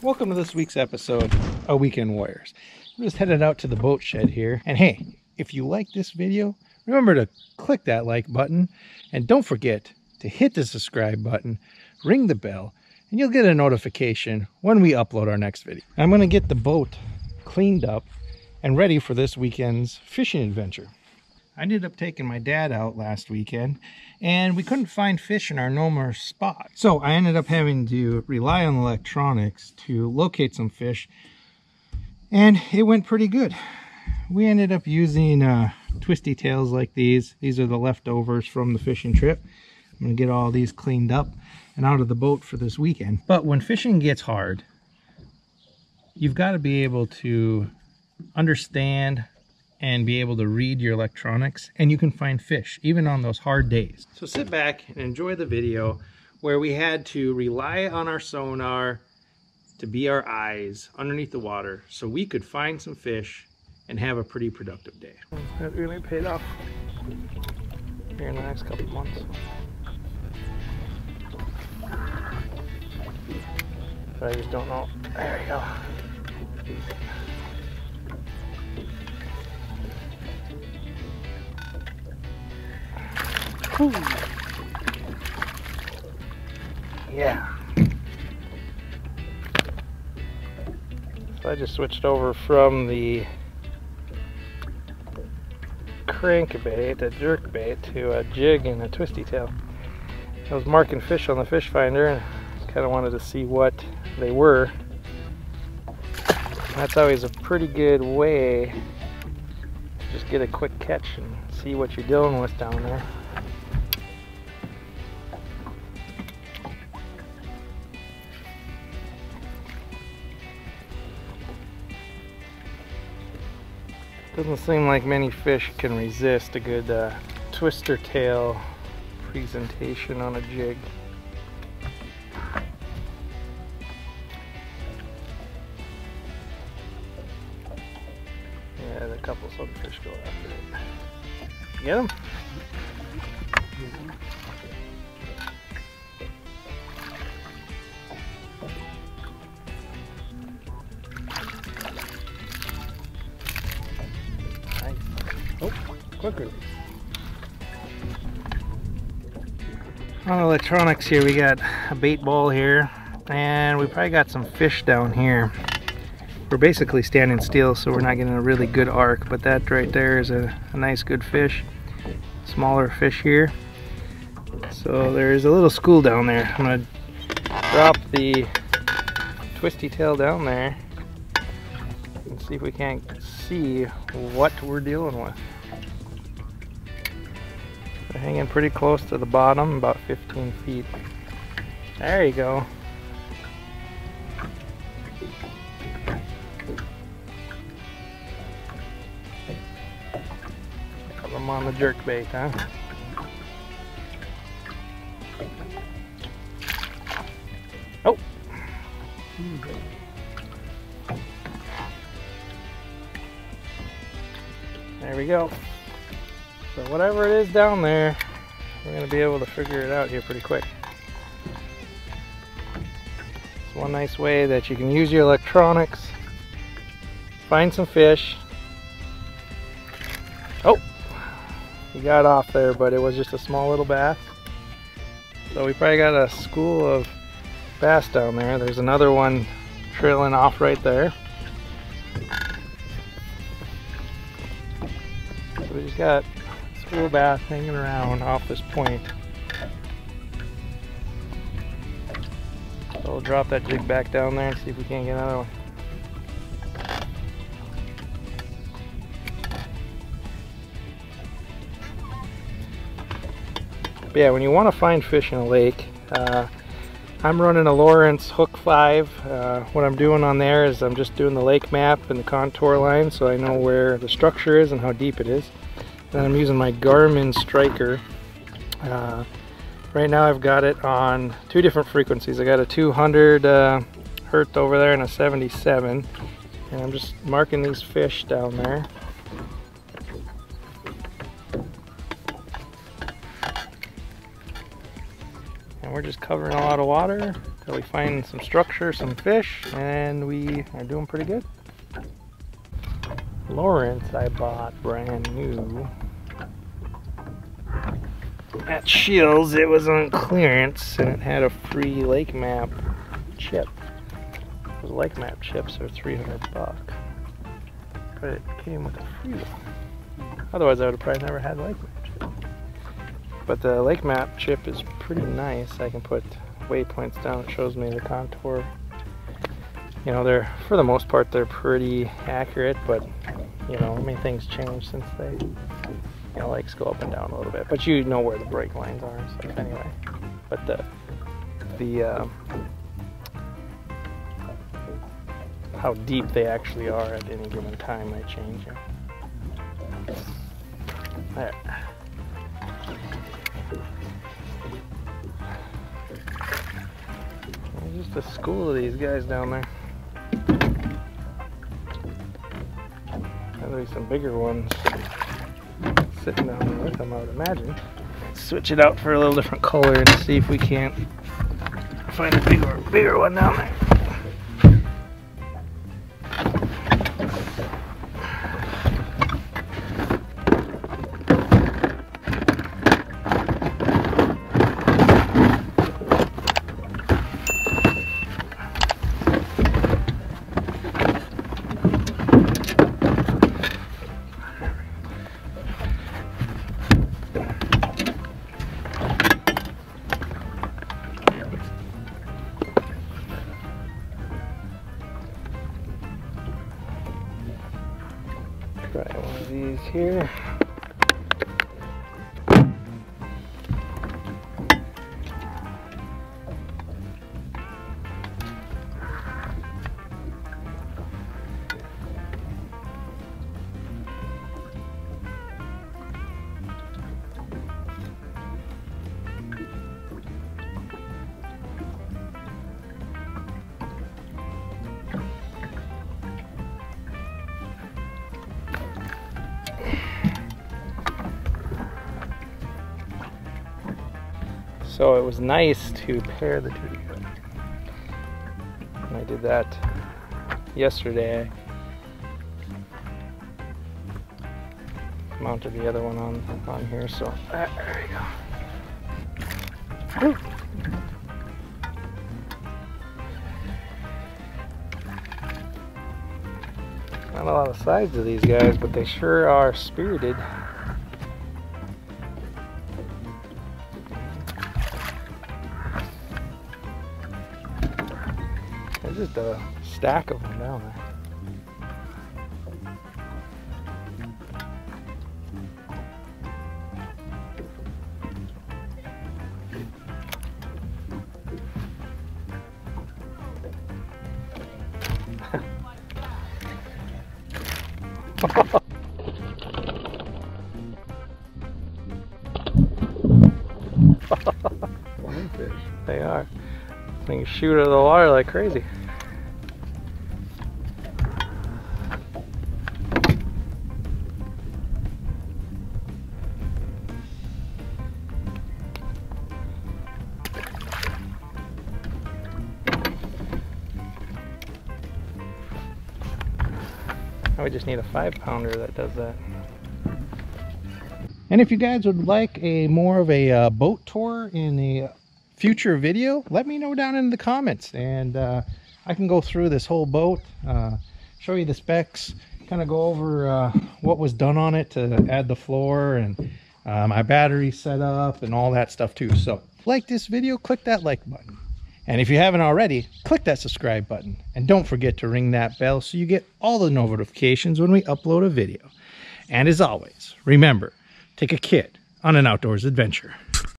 Welcome to this week's episode of Weekend Warriors. I'm just headed out to the boat shed here. And hey, if you like this video, remember to click that like button. And don't forget to hit the subscribe button, ring the bell, and you'll get a notification when we upload our next video. I'm going to get the boat cleaned up and ready for this weekend's fishing adventure. I ended up taking my dad out last weekend and we couldn't find fish in our normal spot. So I ended up having to rely on electronics to locate some fish, and it went pretty good. We ended up using twisty tails like these. These are the leftovers from the fishing trip. I'm gonna get all these cleaned up and out of the boat for this weekend. But when fishing gets hard, you've got to be able to understand and be able to read your electronics, and you can find fish even on those hard days. So sit back and enjoy the video where we had to rely on our sonar to be our eyes underneath the water so we could find some fish and have a pretty productive day. That really paid off here in the next couple of months. But I just don't know. There we go. Whew. Yeah. So I just switched over from the crankbait, a jerkbait, to a jig and a twisty tail. I was marking fish on the fish finder and kind of wanted to see what they were. That's always a pretty good way to just get a quick catch and see what you're dealing with down there. Doesn't seem like many fish can resist a good twister tail presentation on a jig. Yeah, a couple sunfish go after it. Get them? Oh, quicker. On electronics here, we got a bait ball here, and we probably got some fish down here. We're basically standing still, so we're not getting a really good arc, but that right there is a nice good fish. Smaller fish here. So there's a little school down there. I'm gonna drop the twisty tail down there and see if we can't see what we're dealing with. They're hanging pretty close to the bottom, about 15 feet. There you go. Got them on the jerkbait, huh? Oh! There we go. So whatever it is down there, we're going to be able to figure it out here pretty quick. It's one nice way that you can use your electronics, find some fish. Oh! You got off there, but it was just a small little bass. So we probably got a school of bass down there. There's another one trailing off right there. So we just got school bass hanging around off this point. So we'll drop that jig back down there and see if we can't get another one. But yeah, when you want to find fish in a lake, I'm running a Lowrance Hook 5. What I'm doing on there is I'm just doing the lake map and the contour line so I know where the structure is and how deep it is. Then I'm using my Garmin striker. Right now I've got it on two different frequencies. I got a 200 Hertz over there and a 77. And I'm just marking these fish down there. And we're just covering a lot of water. till we find some structure, some fish, and we are doing pretty good. Lowrance I bought brand new at Shields. It was on clearance and it had a free lake map chip. Those lake map chips are $300, but it came with a free one. Otherwise I would have probably never had lake map chip. But the lake map chip is pretty nice. I can put waypoints down. It shows me the contour. You know, they're, for the most part, they're pretty accurate, but you know, many things change since they, you know, lakes go up and down a little bit. But you know where the break lines are and stuff anyway. But the how deep they actually are at any given time might change. There. There's just a school of these guys down there. There'll be some bigger ones sitting down there with them, I would imagine. Switch it out for a little different color and see if we can't find a bigger one down there. Try one of these here. So it was nice to pair the two together. And I did that yesterday. Mounted the other one on here, so there we go. Woo. Not a lot of sides to these guys, but they sure are spirited. There's just a stack of them down there. They are. They can shoot out of the water like crazy. We just need a 5-pounder that does that. And if you guys would like a more of a boat tour in a future video, let me know down in the comments, and I can go through this whole boat, show you the specs, kind of go over what was done on it to add the floor and my battery setup and all that stuff too. So like this video, click that like button. And if you haven't already, click that subscribe button. And don't forget to ring that bell so you get all the notifications when we upload a video. And as always, remember, take a kid on an outdoors adventure.